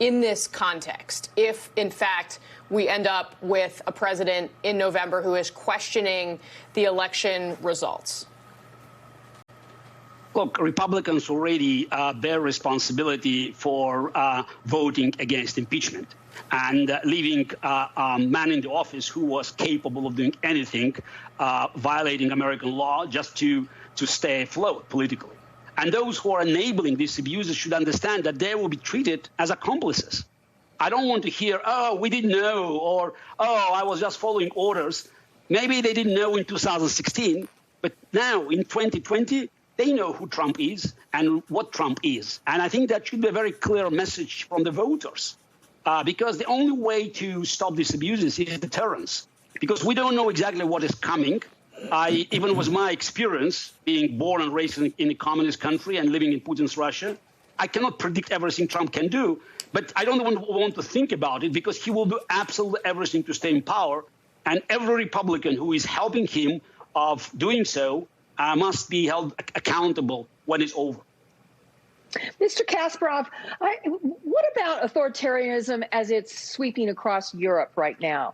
in this context, if, in fact, we end up with a president in November who is questioning the election results? Look, Republicans already bear responsibility for voting against impeachment and leaving a man in the office who was capable of doing anything, violating American law just to stay afloat politically. And those who are enabling these abuses should understand that they will be treated as accomplices. I don't want to hear, oh, we didn't know, or, oh, I was just following orders. Maybe they didn't know in 2016, but now in 2020, they know who Trump is and what Trump is. And I think that should be a very clear message from the voters, because the only way to stop these abuses is deterrence, because we don't know exactly what is coming. Even with my experience being born and raised in a communist country and living in Putin's Russia, I cannot predict everything Trump can do, but I don't want to think about it because he will do absolutely everything to stay in power. And every Republican who is helping him of doing so must be held accountable when it's over. Mr. Kasparov, what about authoritarianism as it's sweeping across Europe right now?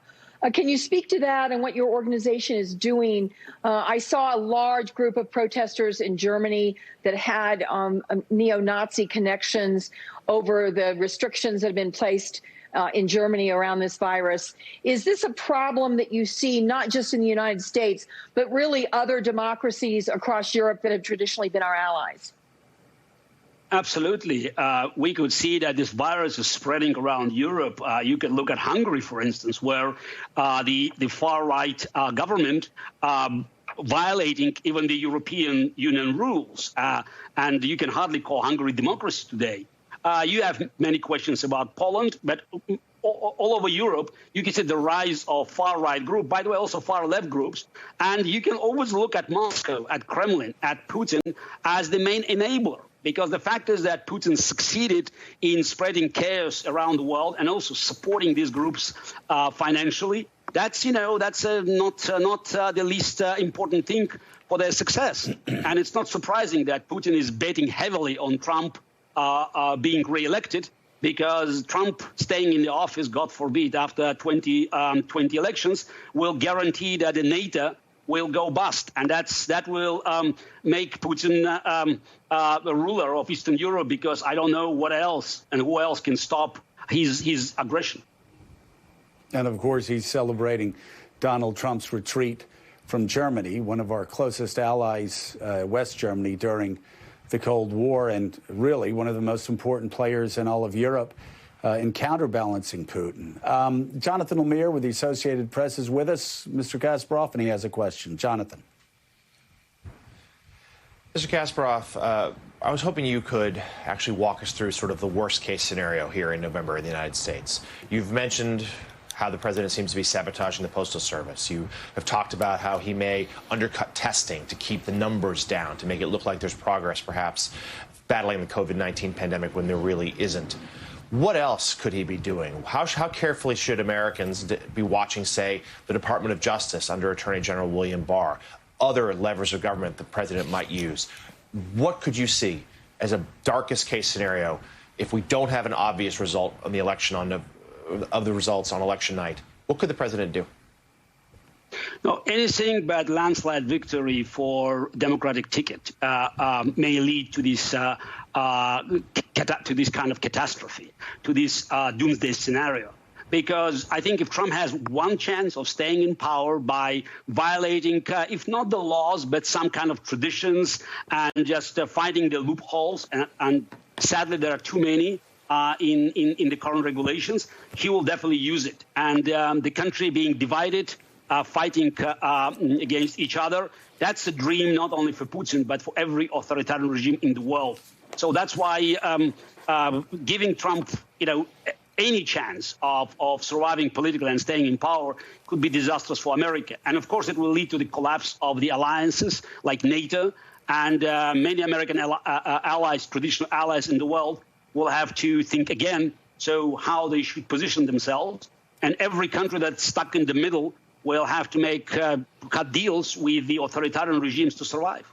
Can you speak to that and what your organization is doing? I saw a large group of protesters in Germany that had neo-Nazi connections over the restrictions that have been placed in Germany around this virus. Is this a problem that you see not just in the United States, but really other democracies across Europe that have traditionally been our allies? Absolutely. We could see that this virus is spreading around Europe. You can look at Hungary, for instance, where the far-right government violating even the European Union rules. And you can hardly call Hungary democracy today. You have many questions about Poland, but all over Europe, you can see the rise of far-right groups, by the way, also far-left groups. And you can always look at Moscow, at Kremlin, at Putin as the main enabler. Because the fact is that Putin succeeded in spreading chaos around the world and also supporting these groups financially. That's not the least important thing for their success. And it's not surprising that Putin is betting heavily on Trump being reelected, because Trump staying in the office, God forbid, after 2020 elections, will guarantee that the NATO will go bust, and that will make Putin the ruler of Eastern Europe, because I don't know what else and who else can stop his aggression. And of course, he's celebrating Donald Trump's retreat from Germany, one of our closest allies, West Germany, during the Cold War, and really one of the most important players in all of Europe in counterbalancing Putin. Jonathan Lemire with the Associated Press is with us. Mr. Kasparov, and he has a question. Jonathan. Mr. Kasparov, I was hoping you could actually walk us through sort of the worst-case scenario here in November in the United States. You've mentioned how the president seems to be sabotaging the Postal Service. You have talked about how he may undercut testing to keep the numbers down, to make it look like there's progress, perhaps, battling the COVID-19 pandemic when there really isn't. What else could he be doing? How carefully should Americans be watching, say, the Department of Justice under Attorney General William Barr, other levers of government the president might use? What could you see as a darkest case scenario if we don't have an obvious result on the election of the results on election night? What could the president do? No, anything but landslide victory for Democratic ticket may lead to this kind of catastrophe, to this doomsday scenario. Because I think if Trump has one chance of staying in power by violating, if not the laws, but some kind of traditions and just finding the loopholes, and sadly there are too many in the current regulations, he will definitely use it. And the country being divided, fighting against each other, that's a dream not only for Putin, but for every authoritarian regime in the world. So that's why giving Trump, any chance of surviving politically and staying in power could be disastrous for America. And of course, it will lead to the collapse of the alliances like NATO, and many American allies, traditional allies in the world, will have to think again, so how they should position themselves. And every country that's stuck in the middle will have to make cut deals with the authoritarian regimes to survive.